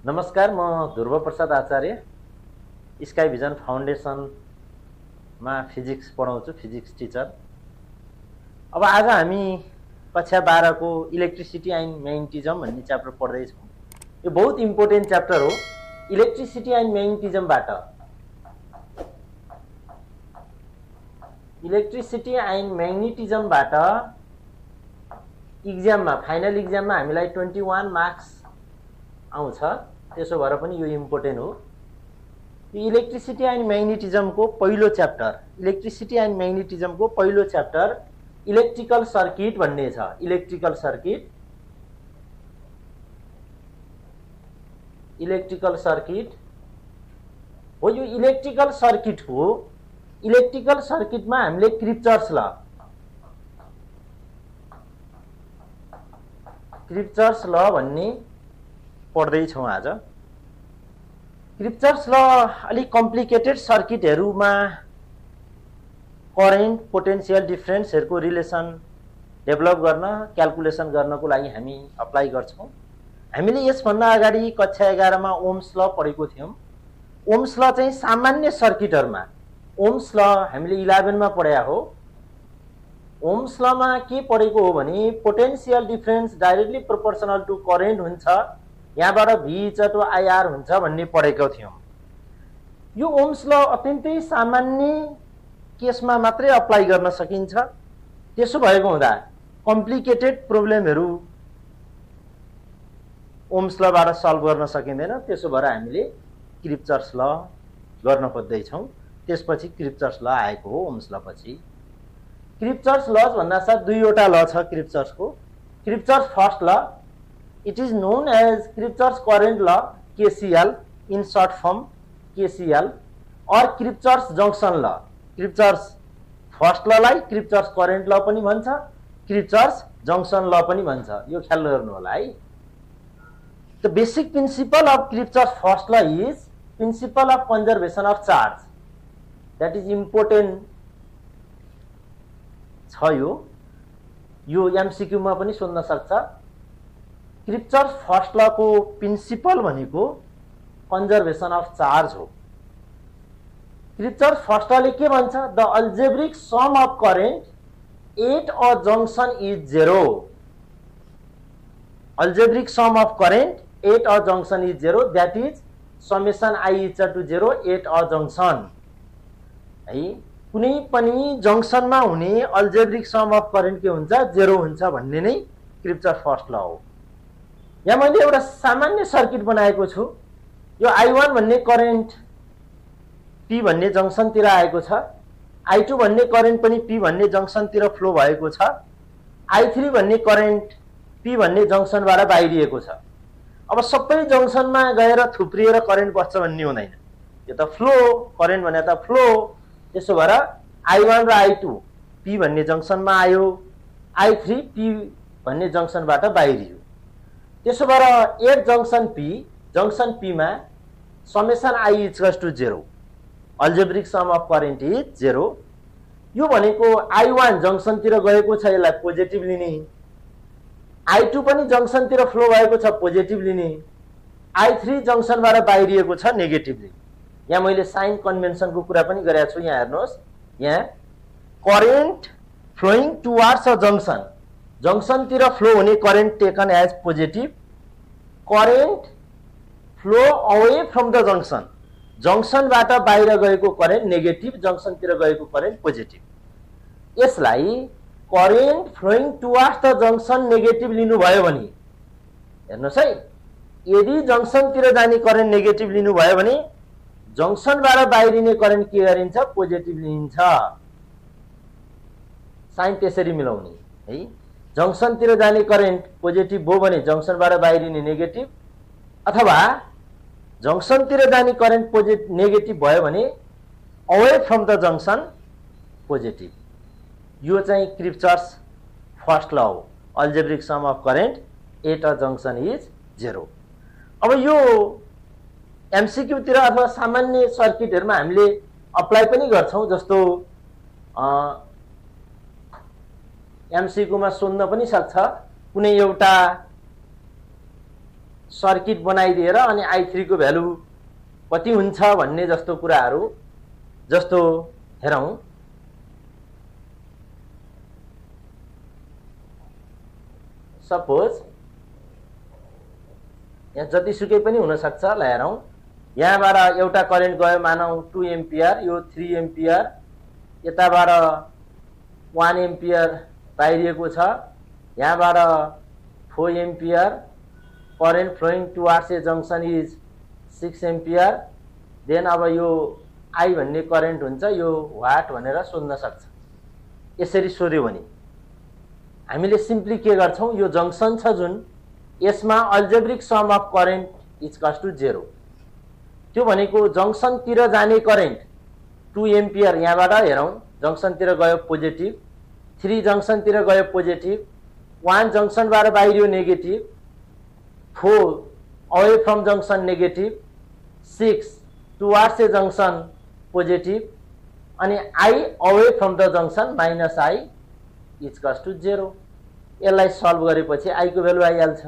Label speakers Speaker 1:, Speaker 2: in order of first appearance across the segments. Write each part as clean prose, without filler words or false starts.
Speaker 1: नमस्कार, म ध्रुव Prasad Acharya sky vision फाउन्डेसनमा physics पढाउँछु, फिजिक्स टिचर। अब आज हामी कक्षा 12 को इलेक्ट्रिसिटी एन्ड म्याग्नेटिजम भन्ने च्याप्टर पढ्दैछौँ। यो बहुत इम्पोर्टेन्ट च्याप्टर हो। इलेक्ट्रिसिटी एन्ड म्याग्नेटिजमबाट इक्जाममा फाइनल इक्जाममा हामीलाई 21 मार्क्स आउँछ। त्यसो भएर पनि यो इम्पोर्टेन्ट हो। इलेक्ट्रिसिटी एन्ड म्याग्नेटिजमको पहिलो च्याप्टर इलेक्ट्रिकल सर्किट भन्ने छ। इलेक्ट्रिकल सर्किट हो। यो इलेक्ट्रिकल सर्किटमा हामीले क्रिप्चर्स ल भन्ने पढ्दैछौँ आज। क्रिप्चर्स ल अलिक कम्प्लिकेटेड सर्किटहरूमा करेन्ट, पोटेन्सियल डिफरेन्सहरूको रिलेसन डेभलप गर्न, क्याल्कुलेसन गर्नको लागि हामी अप्लाई गर्छौँ। हामीले यसभन्दा अगाडि कक्षा 11 मा ओम्स ल पढेको थियौँ। ओम्स ल चाहिँ सामान्य सर्किटहरूमा, ओम्स ल हामीले 11 मा पढाया हो। ओम्स लमा के पढेको हो भने potential difference directly proportional to current हुन्छ, यहाँबाट V/IR हुन्छ भन्ने पढेको थियौँ। यो ओम्स ल अत्यन्तै सामान्य केसमा मात्रै अप्लाई गर्न सकिन्छ। त्यसो भएको हुँदा कम्प्लिकेटेड प्रब्लमहरू ओम्स लबाट सल्भ गर्न सकिँदैन। त्यसो भएर हामीले क्रिप्चर्स ल गर्न खोज्दैछौँ। त्यसपछि क्रिप्चर्स ल आएको हो ओम्स ल पछि। क्रिप्चर्स ल भन्दा साथ दुईवटा ल छ क्रिप्चर्सको। क्रिप्चर्स फर्स्ट ल, it is known as Kirchhoff's current law, KCL, in short form KCL, or Kirchhoff's junction law. Kirchhoff's first law लाई Kirchhoff's current law पनि भन्छ, Kirchhoff's junction law पनि भन्छ। यो ख्याल गर्नु होला है। The basic principle of Kirchhoff's first law is principle of conservation of charge. That is important छ। यो MCQ मा पनि सोध्न सक्छ। क्रिप्चर्स फर्स्ट ल को प्रिन्सिपल भनेको कन्जर्भेसन अफ चार्ज हो। क्रिप्चर्स फर्स्ट ल ले के भन्छ? The algebraic sum of current at a junction is 0। Algebraic sum of current at a junction is 0, that is summation I equal to 0 at a junction. है, कुनै पनि जंक्शनमा हुने अल्जेब्रिक सम अफ करेन्ट के हुन्छ? 0 हुन्छ भन्ने नै क्रिप्चर्स फर्स्ट ल हो। यहाँ मैले एउटा सामान्य सर्किट बनाएको छु। यो I1 भन्ने करेन्ट P भन्ने जंक्शनतिर आएको छ। I2 भन्ने करेन्ट पनि P भन्ने जंक्शनतिर फ्लो भएको छ। I3 भन्ने करेन्ट P भन्ने जंक्शनबाट बाहिरिएको छ। अब सबै जंक्शनमा गएर थुप्रिएर करेन्ट बस्छ भन्ने हुँदैन। यो त फ्लो करेन्ट भने त फ्लो। त्यसो भएर I1 र I2 P भन्ने जंक्शनमा आयो, I3 P भन्ने जंक्शनबाट बाहिरियो। त्यसो भएर एट जंक्शन P मा summation I equal to 0, algebraic sum of current is 0। यो भनेको I1 जंक्शनतिर गएको छ, यसलाई पोजिटिभ लिने। I2 पनि जंक्शनतिर फ्लो भएको छ, पोजिटिभ लिने। I3 जंक्शनबाट बाहिरिएको छ, नेगेटिभ लिने। यहाँ मैले साइन कन्भेन्सनको कुरा पनि गरेको छु। यहाँ हेर्नुहोस्, यहाँ current flowing towards a junction, जंक्शनतिर फ्लो हुने current taken as positive, current flow away from the junction, जंक्शनबाट बाहिर गएको करेन्ट नेगेटिभ, जंक्शनतिर गएको करेन्ट पोजिटिभ। यसलाई current flowing towards the junction negative लिनुभयो भने, हेर्नुहोस् है, यदि जंक्शनतिर जाने करेन्ट नेगेटिभ लिनुभयो भने जंक्शनबाट बाहिरिने करेन्ट के गरिन्छ? पोजिटिभ लिन्छ। साइन त्यसरी मिलाउने है। जंक्शनतिर जाने करेन्ट पोजिटिभ हो भने जंक्शनबाट बाहिरिने नेगेटिभ, अथवा जंक्शनतिर जाने करेन्ट नेगेटिभ भयो भने away from the junction positive. यो चाहिँ क्रिप्चर्स फर्स्ट ल हो। Algebraic sum of current at a junction is 0। अब यो MCQ तिर अथवा सामान्य सर्किटहरुमा हामीले अप्लाई पनि गर्छौं। जस्तो MCQ मा सोध्न पनि सक्छ, कुनै एउटा सर्किट बनाइदिएर अनि I3 को भ्यालु कति हुन्छ भन्ने जस्तो कुराहरू जस्तो हेरौं सपोज यहाँ जतिसुकै पनि हुन सक्छ ल हेरौं यहाँबाट एउटा करेन्ट गयो मानौ 2 एम्पियर यो 3 एम्पियर यताबाट 1 एम्पियर बाहिरिएको छ यहाँबाट 4 ampere current flowing towards a junction is 6 ampere then अब यो I भन्ने करेन्ट हुन्छ यो वाट भनेर सोध्न सक्छ यसरी सोध्यो भने हामीले सिम्पली के गर्छौं यो जंक्सन छ जुन यसमा algebraic sum of current is equals to 0 त्यो भनेको जंक्सन तिर जाने करेन्ट 2 एम्पियर यहाँबाट हेरौं जंक्सन तिर गयो पोजिटिभ 3 जंक्सन तिर गयो पोजिटिभ 1 जंक्सन बाट बाहिरियो negative 4 away from junction negative 6 towards a junction positive अनि I away from the junction minus I is equals to 0 यसलाई सल्भ गरेपछि I को भ्यालु आइहाल्छ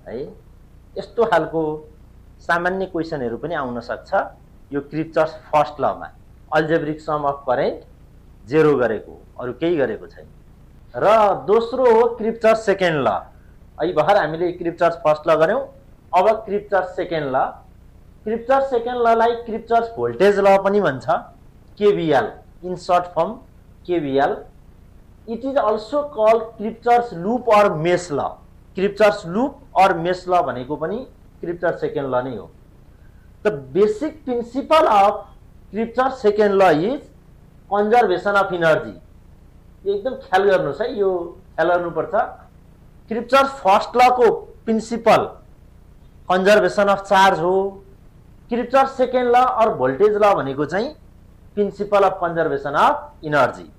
Speaker 1: है यस्तो खालको सामान्य क्वेशनहरु पनि आउन सक्छ यो क्रिप्चर्स first Lama algebraic sum of current 0 गरेको अरु केही गरेको छैन र दोस्रो हो क्रिप्चर्स सेकेन्ड ल अहिले भर्खर हामीले क्रिप्चर्स फर्स्ट ल गर्यौं अब क्रिप्चर्स सेकेन्ड ल क्रिप्चर्स सेकेन्ड ललाई क्रिप्चर्स भोल्टेज ल पनि भन्छ KVL in short form KVL it is also called Kirchhoff's loop or mesh law Kirchhoff's loop और मेश ल भनेको पनि क्रिप्चर्स सेकेन्ड ल नै हो the basic principle of Kirchhoff's second law is conservation of energy एकदम ख्याल गर्नुस् है यो ख्याल गर्नुपर्छ क्रिप्चर्स फर्स्ट ल को प्रिन्सिपल कन्जर्भेसन अफ चार्ज हो क्रिप्चर्स सेकेन्ड ल और भोल्टेज ल भनेको चाहिँ principle of conservation of energy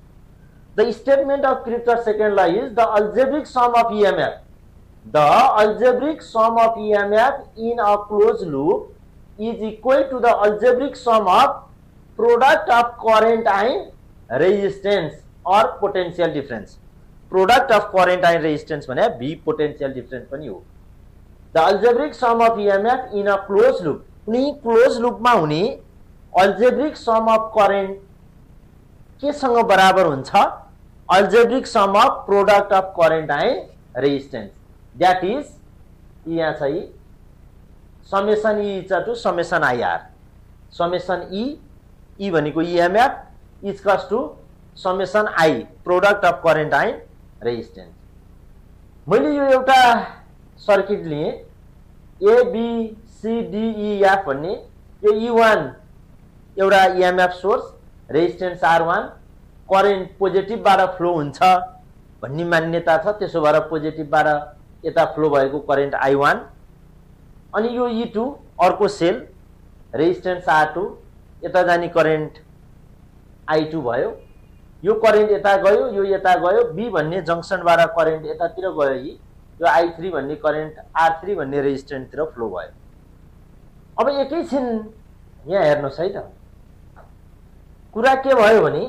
Speaker 1: the statement of Kirchhoff's second law is the algebraic sum of EMF the algebraic sum of EMF in a closed loop is equal to the algebraic sum of product of current and resistance or potential difference product of current and resistance भने V potential difference पनि हो the algebraic sum of EMF in a closed loop कुनै closed loop मा हुने algebraic sum of current के सँग बराबर हुन्छ algebraic sum of product of current and resistance that is यहाँ चाहिँ summation E equal to summation IR summation E भनेको EMF is equals to summation I product of current and resistance मैले यो एउटा सर्किट लिए A B C D E F भन्ने यो E1 एउटा EMF source resistance R1 current positive बाट flow हुन्छ भन्ने मान्यता छ त्यसो भएर पोजिटिभ बाट यता फ्लो भएको करेन्ट I1 अनि यो E2 अर्को सेल रेजिस्टेन्स R2 यता जाने करेन्ट I2 भयो यो करेन्ट यता गयो यो यता गयो B भन्ने जंक्सन बाट करेन्ट यतातिर गयो यो I3 भन्ने करेन्ट R3 भन्ने रेजिस्टेन्स तिर फ्लो भयो अब एकैछिन यहाँ हेर्नुस् है त कुरा के भयो भने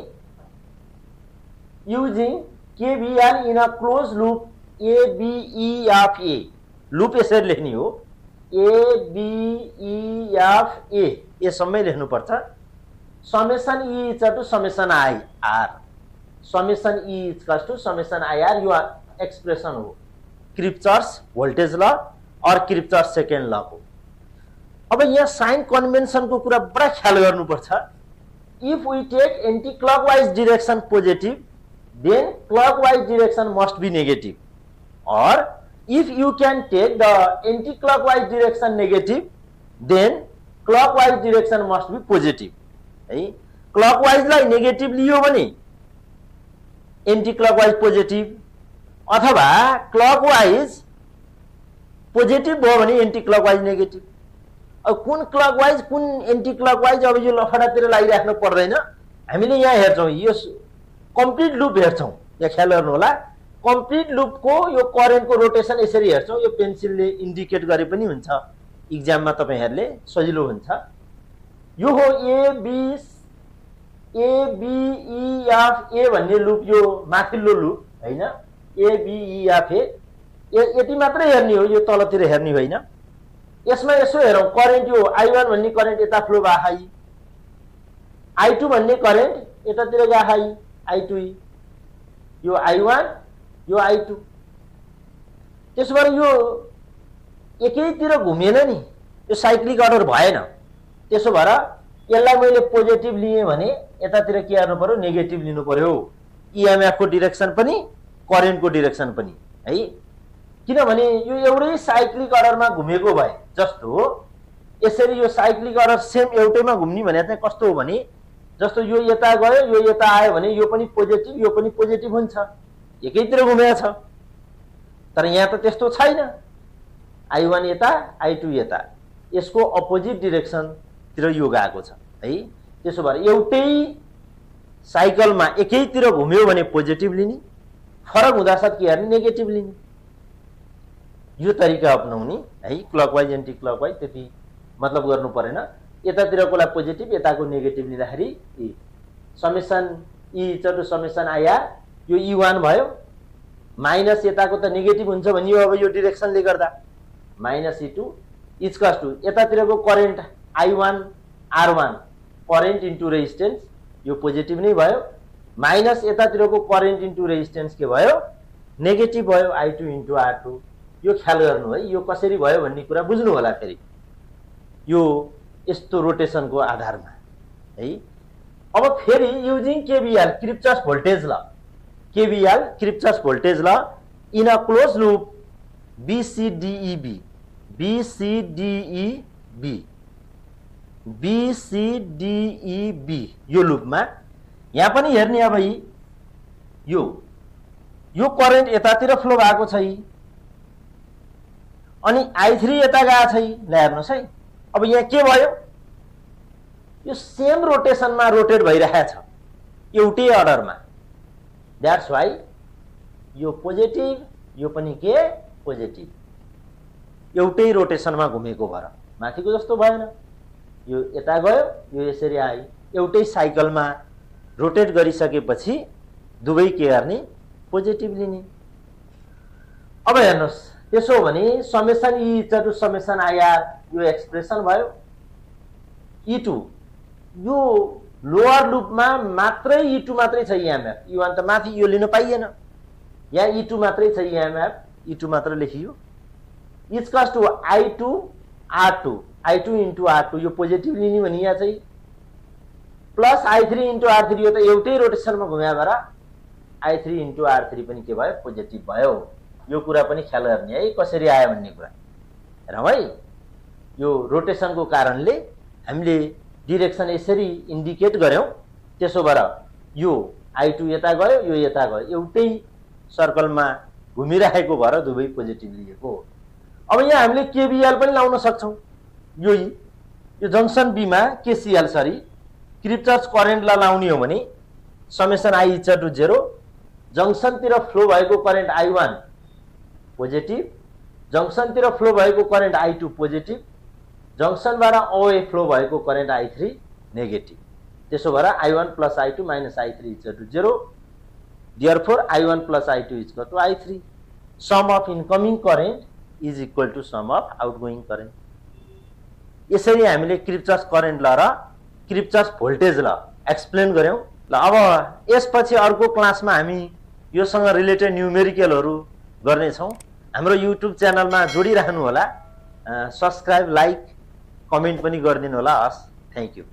Speaker 1: using KVL in a closed loop A B E F A loop यसरी लेख्ने हो A B E F A ये सबै लेख्नु पर्छ summation E equal to summation I R summation E equal to summation I R यो expression हो Kirchhoff's voltage ल और क्रिप्चर्स सेकेन्ड ल को अब यहाँ साइन कन्भेन्सन को कुरा बडा ख्याल गर्नुपर्छ if we take anti clockwise direction positive then clockwise direction must be negative or if you can take the anti-clockwise direction negative then clockwise direction must be positive है clockwise लाई negative लियो भने anti-clockwise positive अथवा clockwise positive भयो भने anti-clockwise negative अब कुन clockwise कुन anti-clockwise अब यो लफडातिर लागिराख्नु पर्दैन हामीले यहाँ हेर्छौं यो कम्प्लिट लूप हेर्छौं यहाँ ख्याल गर्नु होला कम्प्लिट लूप को यो करेन्ट को रोटेसन यसरी हेर्छौं यो पेन्सिलले इन्डिकेट गरे पनि हुन्छ एक्जाममा तपाईहरुले सजिलो हुन्छ यो हो A B E F A भन्ने लूप यो माथिल्लो लूप हैन A B E F A यति मात्रै हेर्ने हो, यो तलतिर हेर्ने होइन। यसमा यसो हेरौँ, करेन्ट यो I1 भन्ने करेन्ट यता फ्लो भयो, I2 भन्ने करेन्ट यतातिर गयो, I2, यो I1 यो I2। त्यसो भएर यो एकैतिर घुमेन नि, यो साइक्लिक अर्डर भएन। त्यसो भएर यसलाई मैले पोजिटिभ लिएँ भने यतातिर के गर्नु पर्यो, नेगेटिभ लिनु पर्यो। EMF को डिरेक्सन पनि करेन्टको डिरेक्सन पनि है, किनभने यो एउटै साइक्लिक अर्डरमा घुमेको भए जस्तो हो। यसरी यो साइक्लिक अर्डर सेम एउटैमा घुम्ने भने चाहिँ कस्तो हो भने, जस्तो यो यता गयो यो यता आयो भने यो पनि पोजिटिभ यो पनि पोजिटिभ हुन्छ, एकैतिर घुमेको छ। तर यहाँ त त्यस्तो छैन, I1 यता I2 यता, यसको अपोजिट डिरेक्सनतिर यो गएको छ है। त्यसो भएर एउटै साइकलमा एकैतिर घुम्यो भने पोजिटिभ लिने, फरक हुँदासाथ के गर्ने, नेगेटिभ लिने। यो तरिका अपनाउने है, क्लकवाइज एन्टी क्लकवाइज त्यति मतलब गर्नु परेन। यतातिरकोलाई पोजिटिभ यताको नेगेटिभ लिँदाखेरि summation E to summation IR यो E1 भयो, माइनस यताको त नेगेटिभ हुन्छ भनियो। अब यो डिरेक्सनले गर्दा माइनस E2 इजकस टु यतातिरको current I1 R1 current into resistance यो पोजिटिभ नै भयो, माइनस यतातिरको करेन्ट इन्टु रेजिस्टेन्स के भयो, नेगेटिभ भयो, I2 इन्टु R2। यो ख्याल गर्नु है, यो कसरी भयो भन्ने कुरा बुझ्नु होला फेरि यो यस्तो रोटेसनको आधारमा है। अब फेरि युजिङ KVL किर्चफ भोल्टेज ल, KVL किर्चफ भोल्टेज ल in a close loop BCDEB यो लूपमा यहाँ पनि हेर्ने। अब यो करेन्ट यतातिर फ्लो भएको छ अनि I3 यता गएको छ। ल हेर्नुहोस् है, अब यहाँ के भयो, यो सेम रोटेसनमा रोटेट भइरहेको छ एउटै अर्डरमा। द्याट्स वाइ यो पोजिटिभ यो पनि के पोजिटिभ, एउटै रोटेसनमा घुमेको भएर माथिको जस्तो भएन। यो यता गयो यो यसरी आयो, एउटै साइकलमा रोटेट गरिसकेपछि दुवै के गर्ने, पोजिटिभ लिने। अब हेर्नुहोस्, त्यसो भने summation E to summation IR यो एक्सप्रेसन भयो। E2 यो लोअर लूपमा मात्रै E2 मात्रै छ EMF, E1 त माथि यो लिन पाइएन, यहाँ E2 मात्रै छ EMF, E2 मात्र लेखियो। इजकस to I2 R2 I2 into R2 यो पोजिटिभ लिने भने यहाँ चाहिँ प्लस I3 इन्टु R3 यो त एउटै रोटेसनमा घुम्या भएर I3 इन्टु R3 पनि के भयो, पोजिटिभ भयो। यो कुरा पनि ख्याल गर्ने है, कसरी आयो भन्ने कुरा हेरौँ है। यो रोटेसनको कारणले हामीले डिरेक्सन यसरी इन्डिकेट गर्यौं। त्यसो भएर यो I2 यता गयो यो यता गयो, एउटै सर्कलमा घुमिरहेको भएर दुवै पोजिटिभ लिएको। अब यहाँ हामीले KVL पनि लाउन सक्छौं। यो जंक्सन B मा KCL सरी किर्चफ करेन्टलाई लाउने हो भने समेसन I इक्वल टु 0, जंक्सनतिर फ्लो भएको करेन्ट I1 पोजिटिभ, जंक्सनतिर फ्लो भएको करेन्ट I2 पोजिटिभ, जंक्सनबाट अवे फ्लो भएको करेन्ट I3 नेगेटिभ। त्यसो भएर I1 plus I2 minus I3 equal to 0। Therefore I1 plus I2 is equal to I3. Sum of incoming current is equal to sum of outgoing current. यसरी हामीले Kirchhoff current ल र Kirchhoff voltage ल explain गर्यौं। ल अब यसपछि अर्को क्लासमा हामी योसँग रिलेटेड न्यूमेरिकलहरु गर्ने छौं। हाम्रो युट्युब च्यानलमा जोडिराख्नु होला, सब्स्क्राइब, लाइक, कमेन्ट पनि गरिदिनु होला। हस्, थ्यांक यू।